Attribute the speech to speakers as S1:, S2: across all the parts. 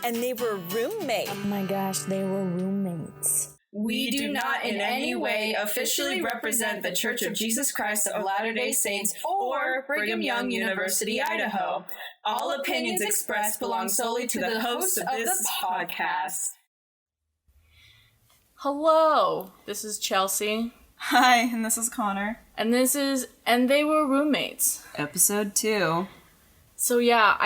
S1: And they were roommates.
S2: Oh my gosh, they were roommates.
S3: We do not in any way officially represent the Church of Jesus Christ of Latter-day Saints or Brigham Young University, Idaho. All opinions expressed belong solely to the hosts of this podcast.
S4: Hello, this is Chelsey.
S5: Hi, and this is Connor.
S4: And this is And They Were Roommates.
S5: Episode 2.
S4: So yeah,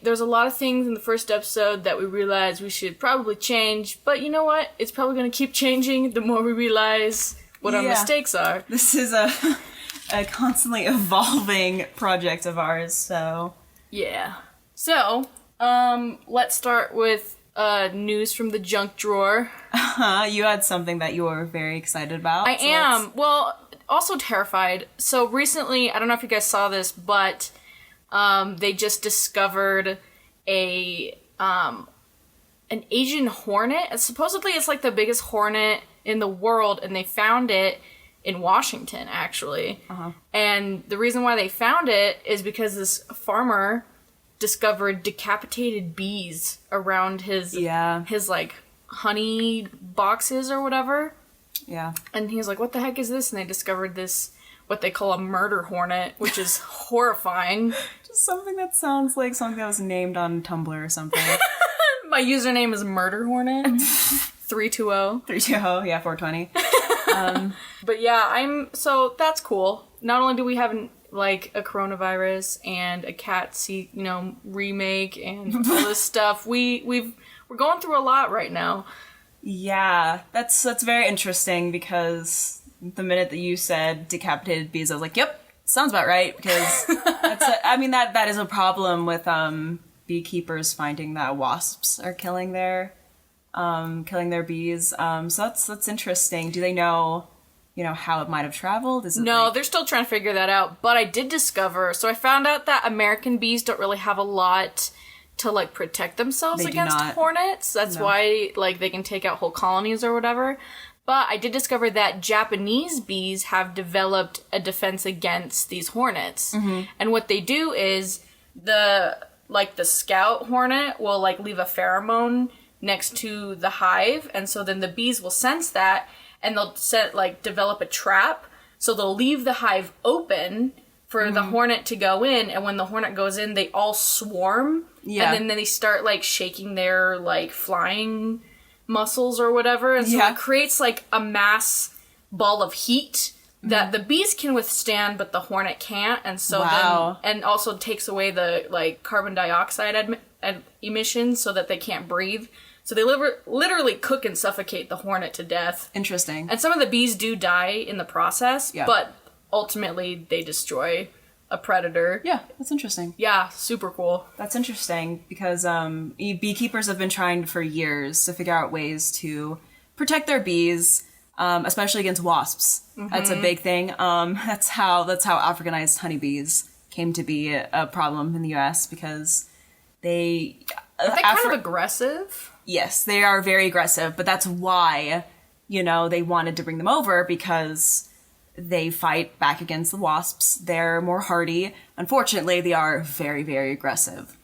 S4: there's a lot of things in the first episode that we realized we should probably change, but you know what? It's probably going to keep changing the more we realize what our mistakes are.
S5: This is a constantly evolving project of ours, so...
S4: Yeah. So, let's start with news from the junk drawer.
S5: You had something that you were very excited about.
S4: I am. Well, also terrified. So recently, I don't know if you guys saw this, but... they just discovered an Asian hornet. Supposedly it's like the biggest hornet in the world, and they found it in Washington, actually. Uh-huh. And the reason why they found it is because this farmer discovered decapitated bees around his like honey boxes or whatever.
S5: Yeah.
S4: And he was like, what the heck is this? And they discovered this, what they call a murder hornet, which is horrifying.
S5: Just something that sounds like something that was named on Tumblr or something.
S4: My username is Murder Hornet. 320.
S5: 320, yeah, 420.
S4: But yeah, so that's cool. Not only do we have like a coronavirus and a cat remake and all this stuff, we're going through a lot right now. Yeah,
S5: that's very interesting because the minute that you said decapitated bees, I was like, yep, sounds about right, because that is a problem with beekeepers finding that wasps are killing their bees. So that's interesting. Do they know how it might have traveled?
S4: No, they're still trying to figure that out. But I did discover, so I found out that American bees don't really have a lot to like protect themselves against hornets. That's why like they can take out whole colonies or whatever. But I did discover that Japanese bees have developed a defense against these hornets. Mm-hmm. And what they do is the scout hornet will like leave a pheromone next to the hive, and so then the bees will sense that and they'll develop a trap. So they'll leave the hive open for the hornet to go in, and when the hornet goes in, they all swarm. Yeah. And then they start like shaking their like flying muscles or whatever, and so it creates like a mass ball of heat that the bees can withstand but the hornet can't, and so then and also takes away the like carbon dioxide emissions so that they can't breathe, so they literally cook and suffocate the hornet to death.
S5: Interesting. And
S4: some of the bees do die in the process, but ultimately they destroy a predator.
S5: Yeah, that's interesting.
S4: Yeah, super cool.
S5: That's interesting because beekeepers have been trying for years to figure out ways to protect their bees, especially against wasps. Mm-hmm. That's a big thing. That's how Africanized honeybees came to be a problem in the U.S. because they're
S4: kind of aggressive.
S5: Yes, they are very aggressive, but that's why they wanted to bring them over, because they fight back against the wasps. They're more hardy. Unfortunately, they are very, very aggressive.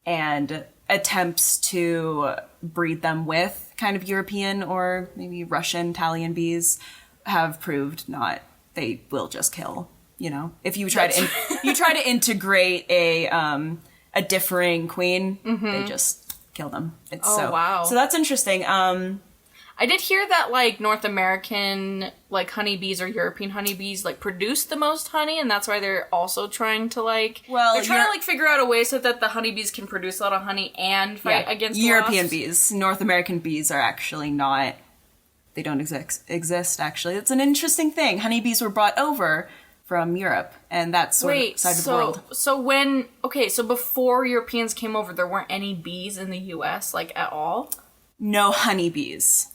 S5: And attempts to breed them with kind of European or maybe Russian, Italian bees have proved not. They will just kill. If you try to integrate a differing queen, they just kill them.
S4: Wow.
S5: So that's interesting.
S4: I did hear that, like, North American, like, honeybees or European honeybees, like, produce the most honey, and that's why they're also trying to, like... they're trying to, like, figure out a way so that the honeybees can produce a lot of honey and fight against
S5: European
S4: wasps.
S5: Bees. North American bees are actually not... They don't exist, actually. It's an interesting thing. Honeybees were brought over from Europe, and that's sort of side of the world.
S4: So before Europeans came over, there weren't any bees in the U.S., like, at all?
S5: No honeybees.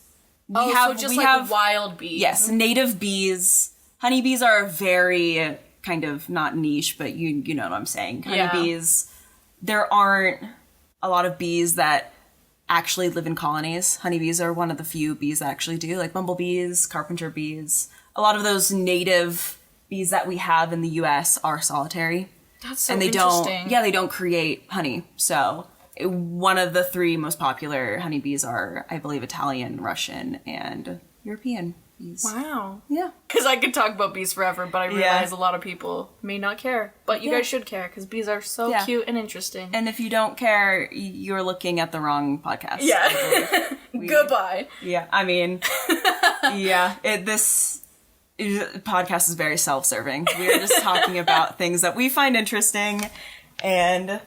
S5: We
S4: have wild bees.
S5: Yes, native bees. Honeybees are very kind of not niche, but you know what I'm saying. Honeybees. There aren't a lot of bees that actually live in colonies. Honeybees are one of the few bees that actually do, like bumblebees, carpenter bees. A lot of those native bees that we have in the U.S. are solitary.
S4: That's so interesting.
S5: They don't create honey. So One of the 3 most popular honeybees are, I believe, Italian, Russian, and European bees.
S4: Wow.
S5: Yeah.
S4: Because I could talk about bees forever, but I realize a lot of people may not care. But you guys should care, because bees are so cute and interesting.
S5: And if you don't care, you're looking at the wrong podcast.
S4: Yeah. Goodbye.
S5: Yeah, I mean, this podcast is very self-serving. We are just talking about things that we find interesting, and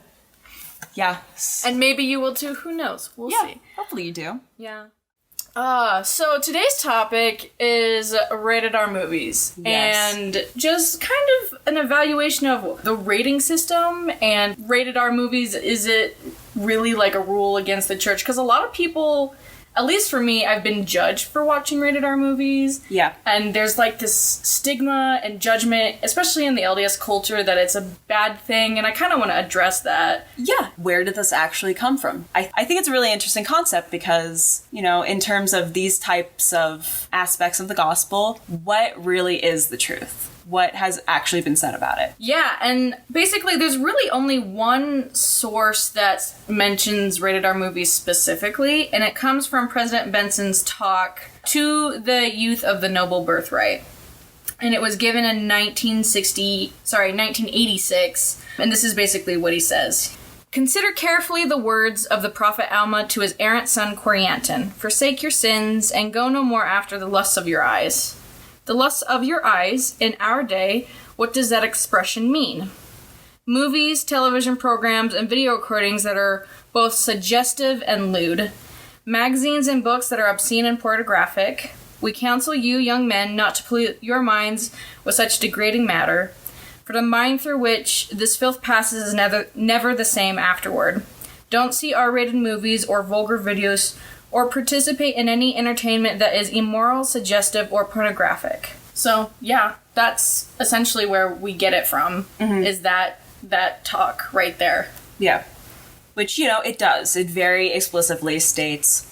S4: and maybe you will too. Who knows? We'll see.
S5: Hopefully you do.
S4: Yeah. So today's topic is rated R movies.
S5: Yes.
S4: And just kind of an evaluation of the rating system and rated R movies. Is it really like a rule against the church? Because a lot of people, at least for me, I've been judged for watching rated R movies.
S5: Yeah.
S4: And there's like this stigma and judgment, especially in the LDS culture, that it's a bad thing. And I kind of want to address that.
S5: Yeah. Where did this actually come from? I think it's a really interesting concept because, in terms of these types of aspects of the gospel, what really is the truth? What has actually been said about it?
S4: Yeah, and basically there's really only one source that mentions rated R movies specifically, and it comes from President Benson's talk to the youth of the noble birthright. And it was given in 1986, and this is basically what he says. Consider carefully the words of the prophet Alma to his errant son Corianton. Forsake your sins, and go no more after the lusts of your eyes. The lusts of your eyes, in our day, what does that expression mean? Movies, television programs, and video recordings that are both suggestive and lewd. Magazines and books that are obscene and pornographic. We counsel you, young men, not to pollute your minds with such degrading matter, for the mind through which this filth passes is never the same afterward. Don't see R-rated movies or vulgar videos or participate in any entertainment that is immoral, suggestive, or pornographic. So, yeah, that's essentially where we get it from, is that talk right there.
S5: Yeah. Which, it does. It very explicitly states,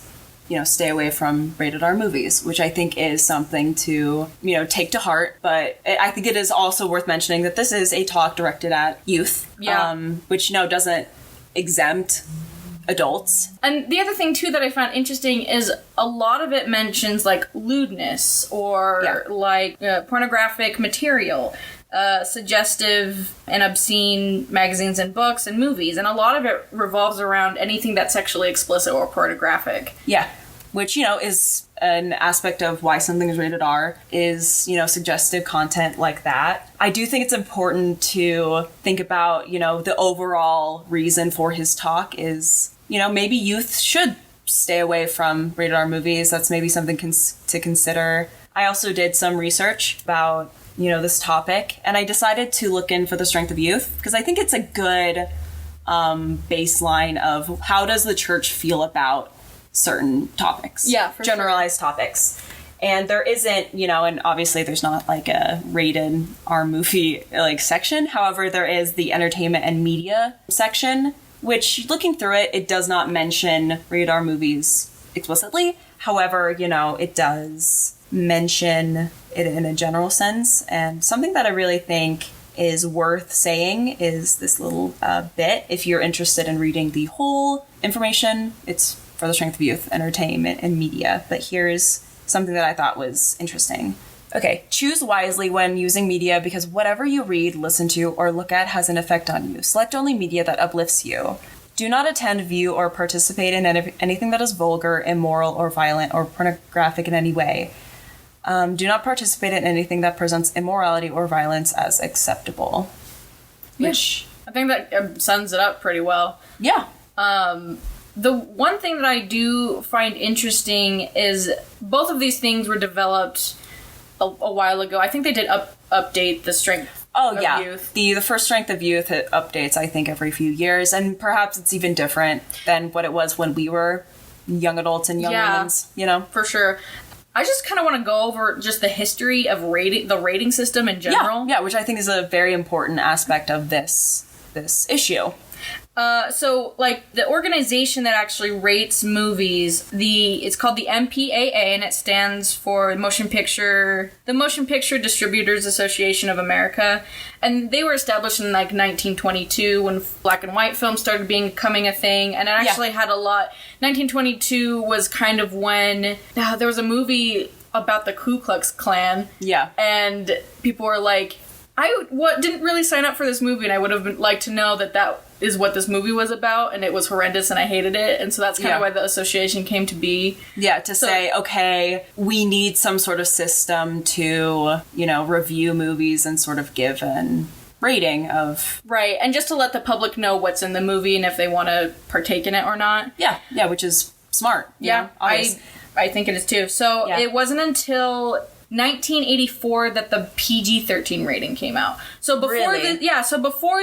S5: stay away from rated R movies, which I think is something to, take to heart. But I think it is also worth mentioning that this is a talk directed at youth, which, doesn't exempt adults.
S4: And the other thing, too, that I found interesting is a lot of it mentions, like, lewdness or, pornographic material, suggestive and obscene magazines and books and movies. And a lot of it revolves around anything that's sexually explicit or pornographic.
S5: Yeah. Which, is an aspect of why something is rated R, is, suggestive content like that. I do think it's important to think about, the overall reason for his talk is, maybe youth should stay away from rated R movies. That's maybe something to consider. I also did some research about, this topic, and I decided to look in for the strength of youth, because I think it's a good baseline of how does the church feel about certain topics.
S4: Yeah, for
S5: generalized topics. And there isn't, and obviously there's not like a rated R movie section. However, there is the entertainment and media section, which looking through it, it does not mention rated R movies explicitly. However, it does mention it in a general sense. And something that I really think is worth saying is this little bit. If you're interested in reading the whole information, it's for the strength of youth, entertainment, and media. But here's something that I thought was interesting. Okay, choose wisely when using media because whatever you read, listen to, or look at has an effect on you. Select only media that uplifts you. Do not attend, view, or participate in anything that is vulgar, immoral, or violent, or pornographic in any way. Do not participate in anything that presents immorality or violence as acceptable. Which...
S4: I think that sums it up pretty well.
S5: Yeah.
S4: The one thing that I do find interesting is both of these things were developed a while ago. I think they did update the strength of youth.
S5: The first strength of youth updates, I think, every few years, and perhaps it's even different than what it was when we were young adults and young women's,
S4: For sure. I just kind of want to go over just the history of the rating system in general.
S5: Yeah, which I think is a very important aspect of this issue.
S4: So, like, the organization that actually rates movies, it's called the MPAA, and it stands for the Motion Picture Distributors Association of America. And they were established in, like, 1922 when black and white films started becoming a thing. And it actually had a lot... 1922 was kind of when there was a movie about the Ku Klux Klan.
S5: Yeah.
S4: And people were like... didn't really sign up for this movie, and I would have liked to know that is what this movie was about, and it was horrendous, and I hated it, and so that's kind of why the association came to be.
S5: Yeah, to say, okay, we need some sort of system to, review movies and sort of give an rating of...
S4: Right, and just to let the public know what's in the movie and if they want to partake in it or not.
S5: Yeah, which is smart.
S4: Yeah, I think it is too. So it wasn't until... 1984 that the PG-13 rating came out. So before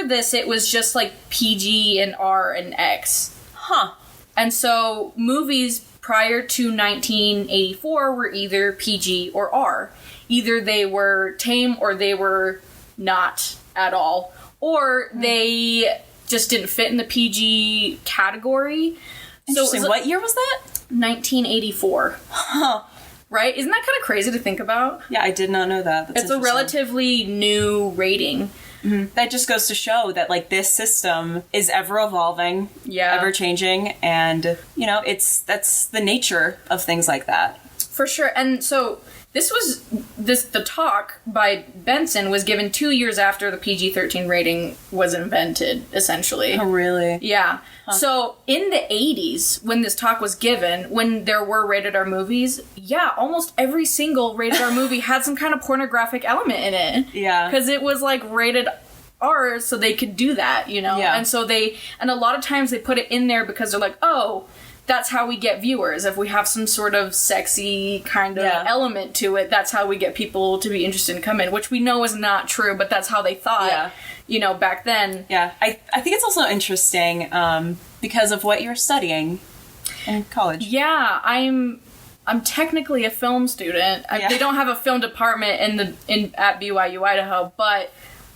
S4: this it was just like PG and R and X.
S5: Huh.
S4: And so movies prior to 1984 were either PG or R. Either they were tame or they were not at all. Or they just didn't fit in the PG category.
S5: Interesting. So what year was that?
S4: 1984.
S5: Huh.
S4: Right? Isn't that kind of crazy to think about?
S5: Yeah, I did not know that.
S4: It's a relatively new rating.
S5: Mm-hmm. That just goes to show that, like, this system is ever evolving, ever changing, and, that's the nature of things like that.
S4: For sure. And so the talk by Benson was given 2 years after the PG-13 rating was invented, essentially.
S5: Oh, really?
S4: Yeah. Huh. So in the 80s, when this talk was given, when there were rated R movies, almost every single rated R movie had some kind of pornographic element in it.
S5: Yeah.
S4: Because it was, like, rated R, so they could do that, Yeah. And so and a lot of times they put it in there because they're like, oh... That's how we get viewers. If we have some sort of sexy kind of element to it, that's how we get people to be interested in coming, which we know is not true, but that's how they thought, back then. Yeah,
S5: I think it's also interesting because of what you're studying in college.
S4: Yeah, I'm technically a film student. They don't have a film department at BYU-Idaho, but,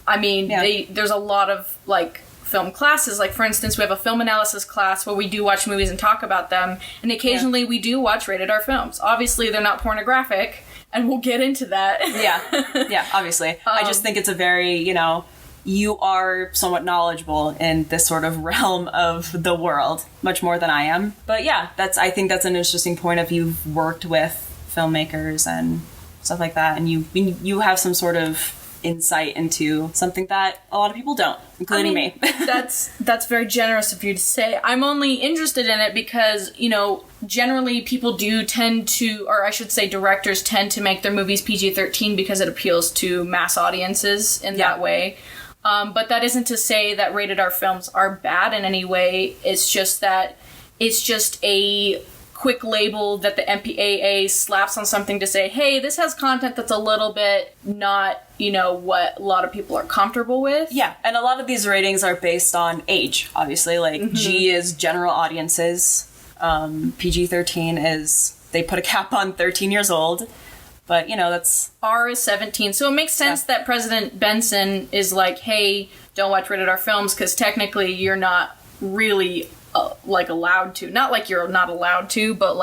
S4: I mean, there's a lot of, like... film classes. Like, for instance, we have a film analysis class where we do watch movies and talk about them, and occasionally we do watch rated R films. Obviously, they're not pornographic, and we'll get into that.
S5: Yeah, obviously. I just think it's a very, you are somewhat knowledgeable in this sort of realm of the world, much more than I am. But yeah, I think that's an interesting point if you've worked with filmmakers and stuff like that, and you have some sort of insight into something that a lot of people don't, including me.
S4: That's very generous of you to say. I'm only interested in it because, generally people do tend to, or I should say directors tend to make their movies PG-13 because it appeals to mass audiences in that way. But that isn't to say that rated R films are bad in any way. It's just that it's just a quick label that the MPAA slaps on something to say, hey, this has content that's a little bit not, what a lot of people are comfortable with.
S5: Yeah, and a lot of these ratings are based on age, obviously. Like, G is general audiences. PG-13 is, they put a cap on 13 years old. But, that's...
S4: R is 17. So it makes sense that President Benson is like, hey, don't watch rated R films, because technically you're not really... allowed to. Not like you're not allowed to, but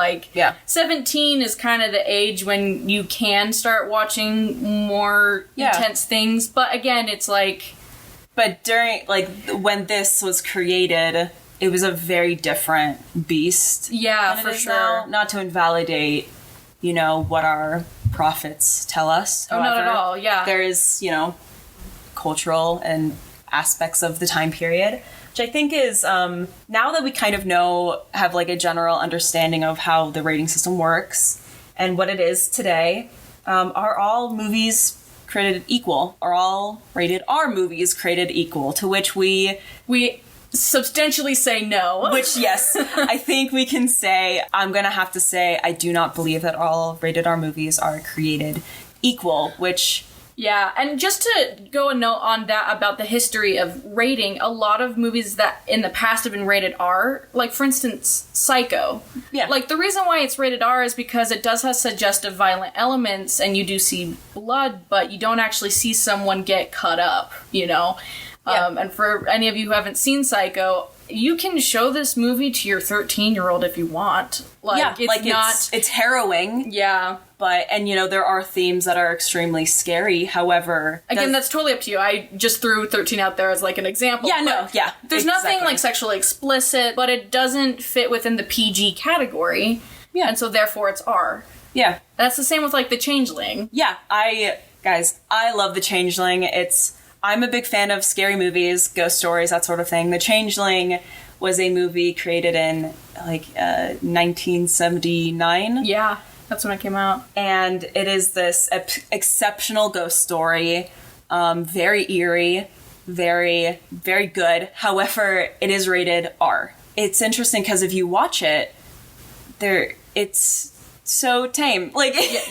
S4: 17 is kind of the age when you can start watching more intense things. But again, it's like...
S5: But during, when this was created, it was a very different beast.
S4: Yeah, for sure.
S5: Now. Not to invalidate, what our prophets tell us.
S4: Oh, not at all, yeah.
S5: There is, cultural and aspects of the time period, which I think is, now that we kind of have a general understanding of how the rating system works and what it is today, are all movies created equal? Are all rated R movies created equal? To which we
S4: substantially say no.
S5: Which, yes, I think we can say, I'm going to have to say, I do not believe that all rated R movies are created equal, which...
S4: Yeah, and just to go a note on that about the history of rating, a lot of movies that in the past have been rated R, like, for instance, Psycho.
S5: Yeah.
S4: Like, the reason why it's rated R is because it does have suggestive violent elements, and you do see blood, but you don't actually see someone get cut up, Yeah. And for any of you who haven't seen Psycho, you can show this movie to your 13-year-old if you want.
S5: It's harrowing.
S4: Yeah.
S5: But, and there are themes that are extremely scary. However,
S4: again, that's totally up to you. I just threw 13 out there as like an example. There's nothing like sexually explicit, but it doesn't fit within the PG category. Yeah. And so therefore it's R.
S5: Yeah.
S4: That's the same with like The Changeling.
S5: Yeah. I love The Changeling. I'm a big fan of scary movies, ghost stories, that sort of thing. The Changeling was a movie created in 1979.
S4: Yeah, that's when it came out.
S5: And it is this exceptional ghost story, very eerie, very, very good. However, it is rated R. It's interesting because if you watch it, it's so tame.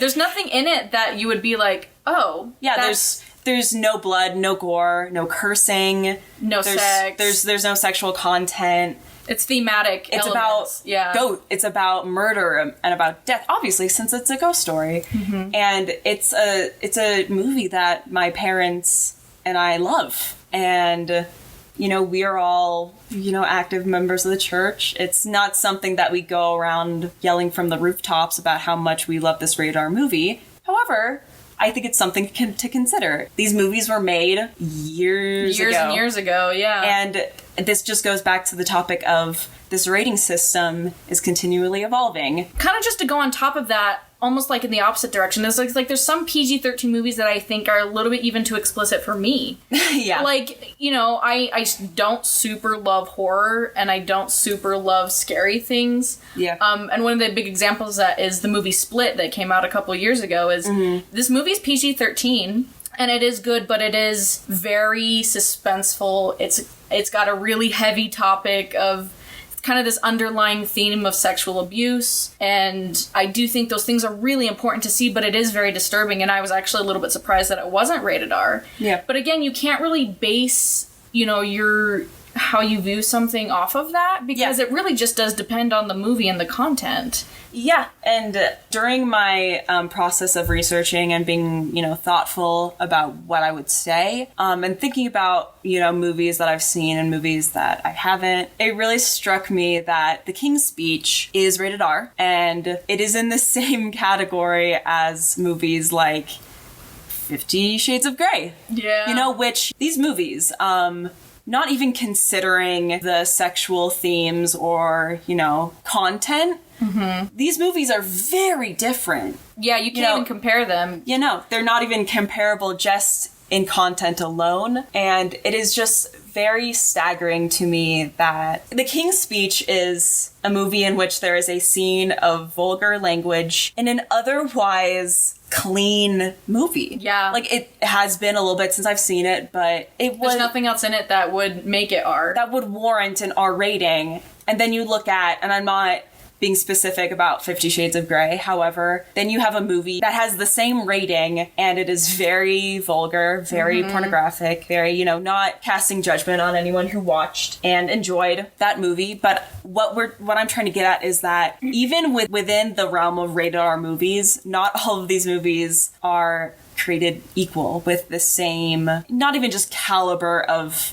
S4: There's nothing in it that you would be like, oh,
S5: yeah. There's no blood, no gore, no cursing,
S4: sex.
S5: There's no sexual content.
S4: It's thematic.
S5: It's it's about murder and about death, obviously, since it's a ghost story. Mm-hmm. And it's a movie that my parents and I love. And we are all active members of the church. It's not something that we go around yelling from the rooftops about how much we love this rated R movie. However, I think it's something to consider. These movies were made years ago.
S4: And years ago, yeah.
S5: And this just goes back to the topic of this rating system is continually evolving.
S4: Kind of just to go on top of that, almost like in the opposite direction, there's some PG-13 movies that I think are a little bit even too explicit for me.
S5: Yeah.
S4: I don't super love horror, and I don't super love scary things.
S5: Yeah.
S4: And one of the big examples of that is the movie Split that came out a couple of years ago. This movie's PG-13, and it is good, but it is very suspenseful. It's got a really heavy topic of kind of this underlying theme of sexual abuse, and I do think those things are really important to see, but it is very disturbing, and I was actually a little bit surprised that it wasn't rated R.
S5: Yeah.
S4: But again, you can't really base, how you view something off of that, because it really just does depend on the movie and the content.
S5: Yeah, and during my process of researching and being, thoughtful about what I would say, and thinking about, movies that I've seen and movies that I haven't, it really struck me that The King's Speech is rated R, and it is in the same category as movies like 50 Shades of Grey.
S4: Yeah.
S5: Which these movies, not even considering the sexual themes or, content, these movies are very different.
S4: Yeah, you can't even compare them.
S5: They're not even comparable just in content alone. And it is just very staggering to me that The King's Speech is a movie in which there is a scene of vulgar language in an otherwise clean movie.
S4: Yeah.
S5: It has been a little bit since I've seen it, but there's
S4: nothing else in it that would make it R.
S5: That would warrant an R rating. And then you look at, and I'm not being specific about 50 Shades of Grey, however, then you have a movie that has the same rating, and it is very vulgar, very pornographic, very, not casting judgment on anyone who watched and enjoyed that movie. But what I'm trying to get at is that even within the realm of rated R movies, not all of these movies are created equal with the same, not even just caliber of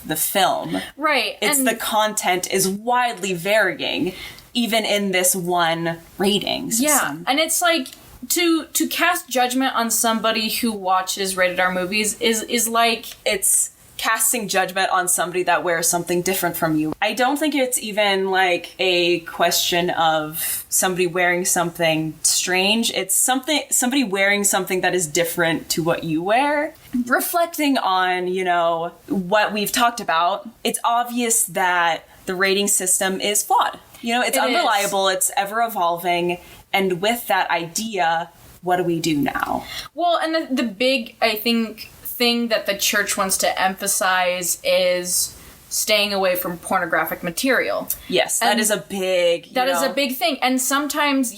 S5: the film.
S4: Right.
S5: It's the content is widely varying, even in this one rating system.
S4: Yeah, and it's like, to cast judgment on somebody who watches rated R movies is like...
S5: It's casting judgment on somebody that wears something different from you. I don't think it's even like a question of somebody wearing something strange. It's somebody wearing something that is different to what you wear. Reflecting on, what we've talked about, it's obvious that the rating system is flawed. It's unreliable, it's ever evolving, and with that idea, what do we do now?
S4: Well, and the big, I think, thing that the church wants to emphasize is staying away from pornographic material.
S5: Yes, that is a big...
S4: That is a big thing. And sometimes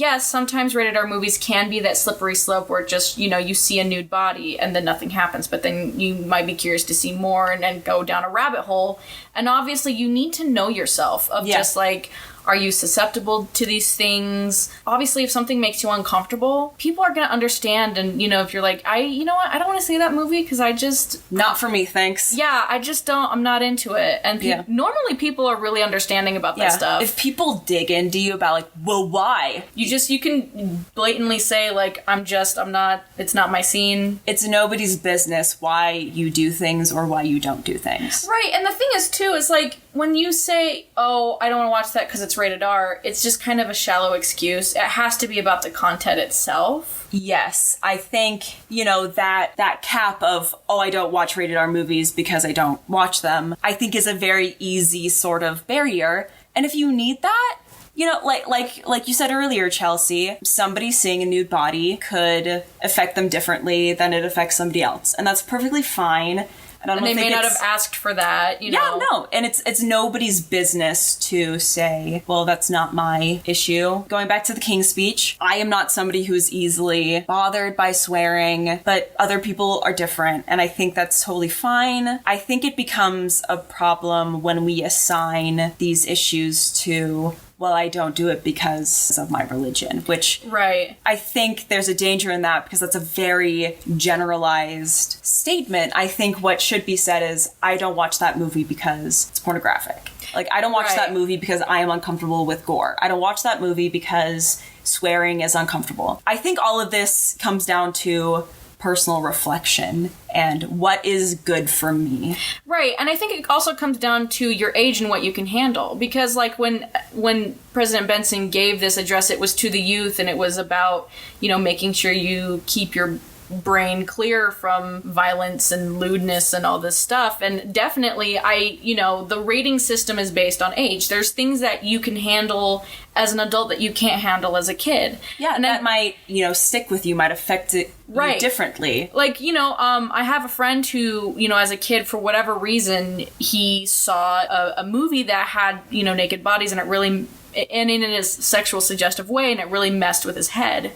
S4: rated R movies can be that slippery slope where just, you see a nude body and then nothing happens. But then you might be curious to see more and then go down a rabbit hole. And obviously you need to know yourself of just like... Are you susceptible to these things? Obviously, if something makes you uncomfortable, people are going to understand. And, if you're like, you know what, I don't want to see that movie because I just...
S5: Not for me, thanks.
S4: Yeah, I'm not into it. And normally people are really understanding about that stuff.
S5: If people dig into you about, like, well, why?
S4: You can blatantly say, like, it's not my scene.
S5: It's nobody's business why you do things or why you don't do things.
S4: Right, and the thing is, too, is, like, when you say, oh, I don't want to watch that because it's rated R, it's just kind of a shallow excuse. It has to be about the content itself.
S5: Yes, I think, that cap of, oh, I don't watch rated R movies because I don't watch them, I think is a very easy sort of barrier. And if you need that, like you said earlier, Chelsey, somebody seeing a nude body could affect them differently than it affects somebody else. And that's perfectly fine.
S4: And they may not have asked for that,
S5: Yeah, no. And it's nobody's business to say, well, that's not my issue. Going back to the King's Speech, I am not somebody who's easily bothered by swearing, but other people are different. And I think that's totally fine. I think it becomes a problem when we assign these issues to... well, I don't do it because of my religion, which I think there's a danger in that because that's a very generalized statement. I think what should be said is, I don't watch that movie because it's pornographic. Like, I don't watch that movie because I am uncomfortable with gore. I don't watch that movie because swearing is uncomfortable. I think all of this comes down to personal reflection and what is good for me.
S4: Right, and I think it also comes down to your age and what you can handle. Because, like, when President Benson gave this address, it was to the youth, and it was about, making sure you keep your brain clear from violence and lewdness and all this stuff. And definitely, the rating system is based on age. There's things that you can handle as an adult that you can't handle as a kid.
S5: Yeah, and that might, stick with you, might affect it you differently.
S4: Like, I have a friend who, as a kid, for whatever reason, he saw a movie that had, naked bodies, and it really, and in a sexual suggestive way, and it really messed with his head.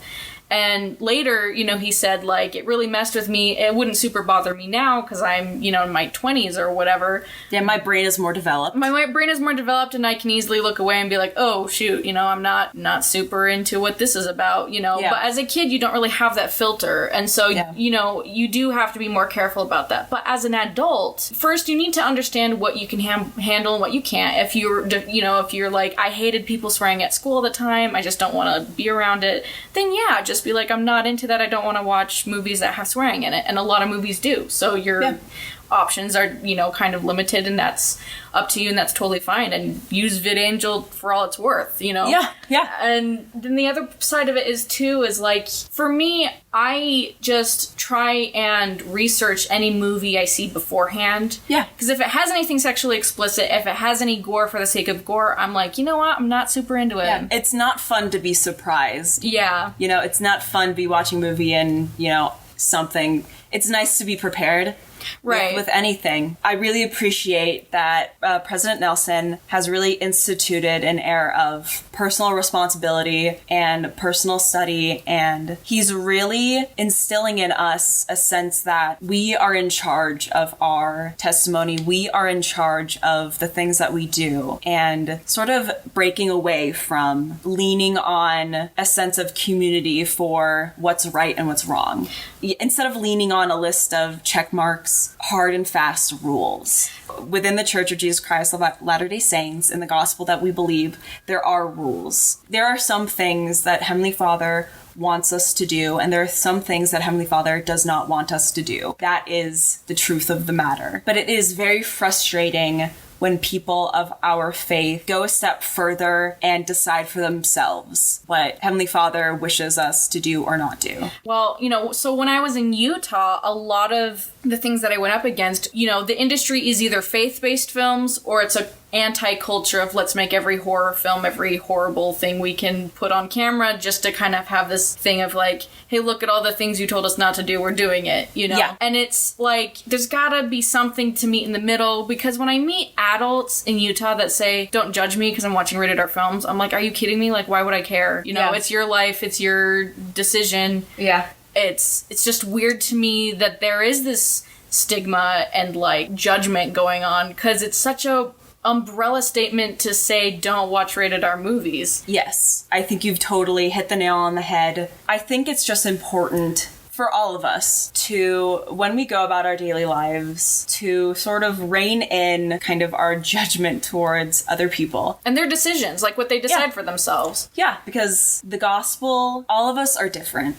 S4: And later, he said, like, it really messed with me. It wouldn't super bother me now because I'm, in my 20s or whatever.
S5: Yeah, my brain is more developed.
S4: My brain is more developed, and I can easily look away and be like, oh, shoot, I'm not super into what this is about, Yeah. But as a kid, you don't really have that filter. And so, you do have to be more careful about that. But as an adult, first, you need to understand what you can handle and what you can't. If you're like, I hated people swearing at school all the time, I just don't want to be around it, then just be like, I'm not into that. I don't want to watch movies that have swearing in it. And a lot of movies do. So your options are, kind of limited, and that's up to you, and that's totally fine. And use VidAngel for all it's worth,
S5: Yeah.
S4: And then the other side of it is like, for me, I just try and research any movie I see beforehand.
S5: Yeah.
S4: Because if it has anything sexually explicit, if it has any gore for the sake of gore, I'm like, you know what? I'm not super into it.
S5: Yeah. It's not fun to be surprised.
S4: Yeah.
S5: It's not fun to be watching a movie and, something. It's nice to be prepared.
S4: Right.
S5: With anything. I really appreciate that President Nelson has really instituted an air of personal responsibility and personal study, and he's really instilling in us a sense that we are in charge of our testimony, we are in charge of the things that we do, and sort of breaking away from leaning on a sense of community for what's right and what's wrong. Instead of leaning on a list of check marks, hard and fast rules. Within the Church of Jesus Christ of Latter-day Saints, in the gospel that we believe, there are rules. There are some things that Heavenly Father wants us to do, and there are some things that Heavenly Father does not want us to do. That is the truth of the matter. But it is very frustrating when people of our faith go a step further and decide for themselves what Heavenly Father wishes us to do or not do.
S4: Well, so when I was in Utah, a lot of the things that I went up against, the industry is either faith-based films or it's a anti-culture of let's make every horror film, every horrible thing we can put on camera just to kind of have this thing of like, hey, look at all the things you told us not to do, we're doing it,
S5: Yeah.
S4: And it's like, there's gotta be something to meet in the middle, because when I meet adults in Utah that say, don't judge me because I'm watching rated R films, I'm like, are you kidding me? Like, why would I care? It's your life, it's your decision.
S5: Yeah.
S4: It's just weird to me that there is this stigma and like judgment going on, because it's such a umbrella statement to say don't watch rated R movies.
S5: Yes, I think you've totally hit the nail on the head. I think it's just important for all of us to, when we go about our daily lives, to sort of rein in kind of our judgment towards other people.
S4: And their decisions, like what they decide for themselves.
S5: Yeah, because the gospel, all of us are different.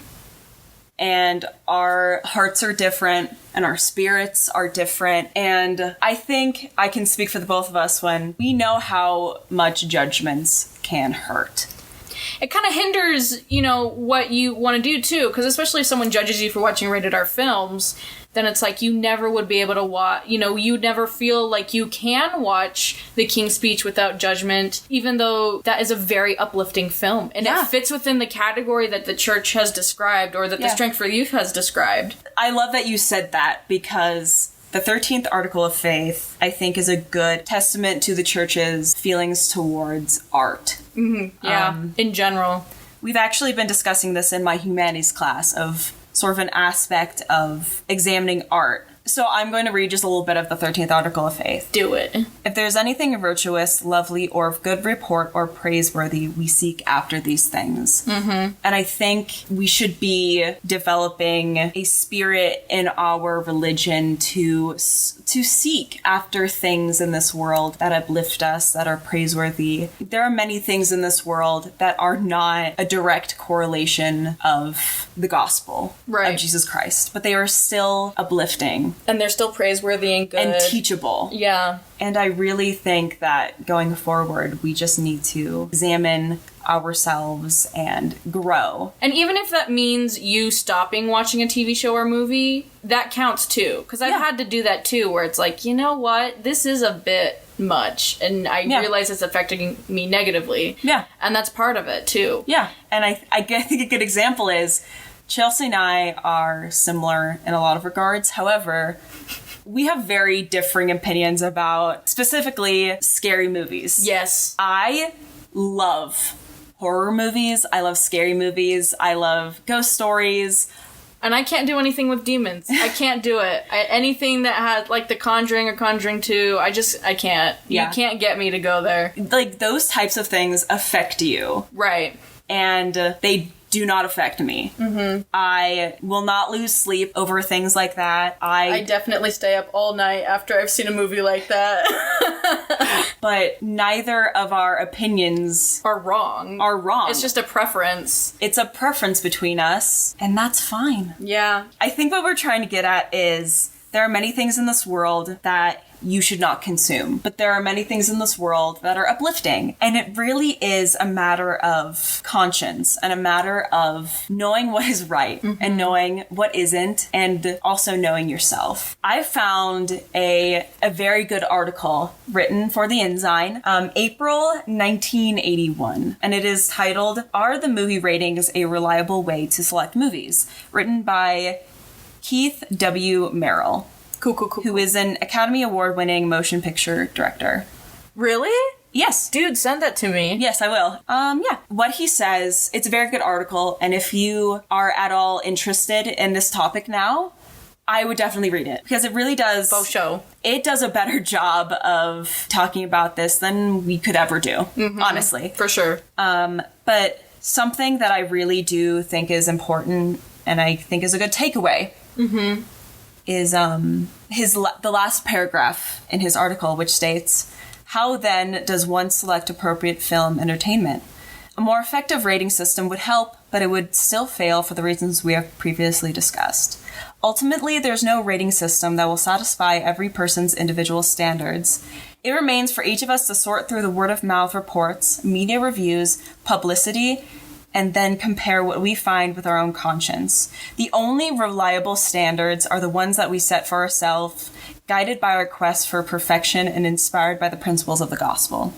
S5: And our hearts are different, and our spirits are different. And I think I can speak for the both of us when we know how much judgments can hurt.
S4: It kind of hinders, what you want to do, too. Because especially if someone judges you for watching rated R films, then it's like you never would be able to watch, you'd never feel like you can watch The King's Speech without judgment, even though that is a very uplifting film. And it fits within the category that the church has described, or that the Strength for Youth has described. I
S5: love that you said that, because the 13th Article of Faith, I think, is a good testament to the church's feelings towards art.
S4: Mm-hmm. Yeah, in general.
S5: We've actually been discussing this in my humanities class of sort of an aspect of examining art. So I'm going to read just a little bit of the 13th Article of Faith.
S4: Do it.
S5: If there's anything virtuous, lovely, or of good report or praiseworthy, we seek after these things. Mm-hmm. And I think we should be developing a spirit in our religion to seek after things in this world that uplift us, that are praiseworthy. There are many things in this world that are not a direct correlation of the gospel of Jesus Christ, but they are still uplifting.
S4: And they're still praiseworthy and good.
S5: And teachable.
S4: Yeah.
S5: And I really think that going forward, we just need to examine ourselves and grow.
S4: And even if that means you stopping watching a TV show or movie, that counts too. Because I've had to do that too, where it's like, you know what? This is a bit much. And I realize it's affecting me negatively.
S5: Yeah.
S4: And that's part of it too.
S5: Yeah. And I think a good example is Chelsey and I are similar in a lot of regards. However, we have very differing opinions about specifically scary movies.
S4: Yes.
S5: I love horror movies. I love scary movies. I love ghost stories.
S4: And I can't do anything with demons. I can't do it. Anything that had, like, The Conjuring or Conjuring 2, I can't. Yeah. You can't get me to go there.
S5: Like, those types of things affect you.
S4: Right.
S5: And they do not affect me. Mm-hmm. I will not lose sleep over things like that.
S4: I definitely stay up all night after I've seen a movie like that.
S5: But neither of our opinions
S4: are wrong. It's just a preference.
S5: It's a preference between us, and that's fine.
S4: Yeah.
S5: I think what we're trying to get at is there are many things in this world that you should not consume. But there are many things in this world that are uplifting. And it really is a matter of conscience and a matter of knowing what is right and knowing what isn't, and also knowing yourself. I found a very good article written for the Ensign, April 1981. And it is titled, "Are the Movie Ratings a Reliable Way to Select Movies?" Written by Keith W. Merrill.
S4: Cool.
S5: Who is an Academy Award-winning motion picture director.
S4: Really?
S5: Yes.
S4: Dude, send that to me.
S5: Yes, I will. Yeah. What he says, it's a very good article, and if you are at all interested in this topic now, I would definitely read it, because it really does...
S4: Faux show.
S5: It does a better job of talking about this than we could ever do, honestly.
S4: For sure.
S5: But something that I really do think is important, and I think is a good takeaway, is the last paragraph in his article, which states, "How then does one select appropriate film entertainment? A more effective rating system would help, but it would still fail for the reasons we have previously discussed. Ultimately, there's no rating system that will satisfy every person's individual standards. It remains for each of us to sort through the word-of-mouth reports, media reviews, publicity, and then compare what we find with our own conscience. The only reliable standards are the ones that we set for ourselves, guided by our quest for perfection and inspired by the principles of the gospel."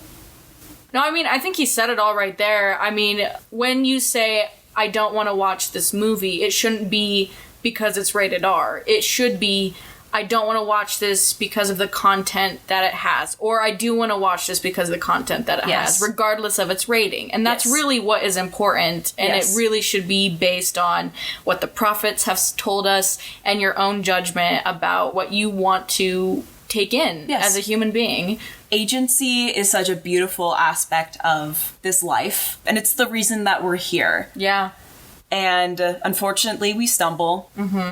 S4: No, I mean, I think he said it all right there. I mean, when you say, I don't want to watch this movie, it shouldn't be because it's rated R. It should be, I don't want to watch this because of the content that it has. Or I do want to watch this because of the content that it has, regardless of its rating. And that's really what is important. And it really should be based on what the prophets have told us and your own judgment about what you want to take in as a human being.
S5: Agency is such a beautiful aspect of this life, and it's the reason that we're here.
S4: Yeah.
S5: And unfortunately, we stumble,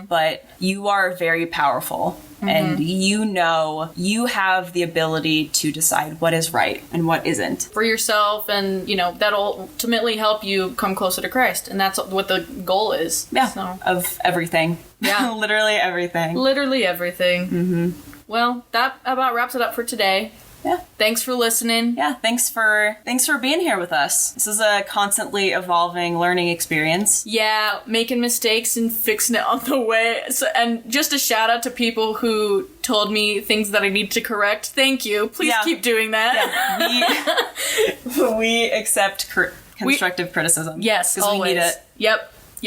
S5: but you are very powerful. And you have the ability to decide what is right and what isn't.
S4: For yourself, and, that'll ultimately help you come closer to Christ. And that's what the goal is.
S5: Yeah,
S4: so.
S5: Of everything. Yeah. Literally everything.
S4: Literally everything. Mm-hmm. Well, that about wraps it up for today.
S5: Yeah.
S4: Thanks for listening.
S5: Yeah, thanks for being here with us. This is a constantly evolving learning experience.
S4: Yeah, making mistakes and fixing it on the way. So, and just a shout out to people who told me things that I need to correct. Thank you. Please keep doing that.
S5: Yeah. We accept constructive criticism.
S4: Yes,
S5: because we need it.
S4: Yep.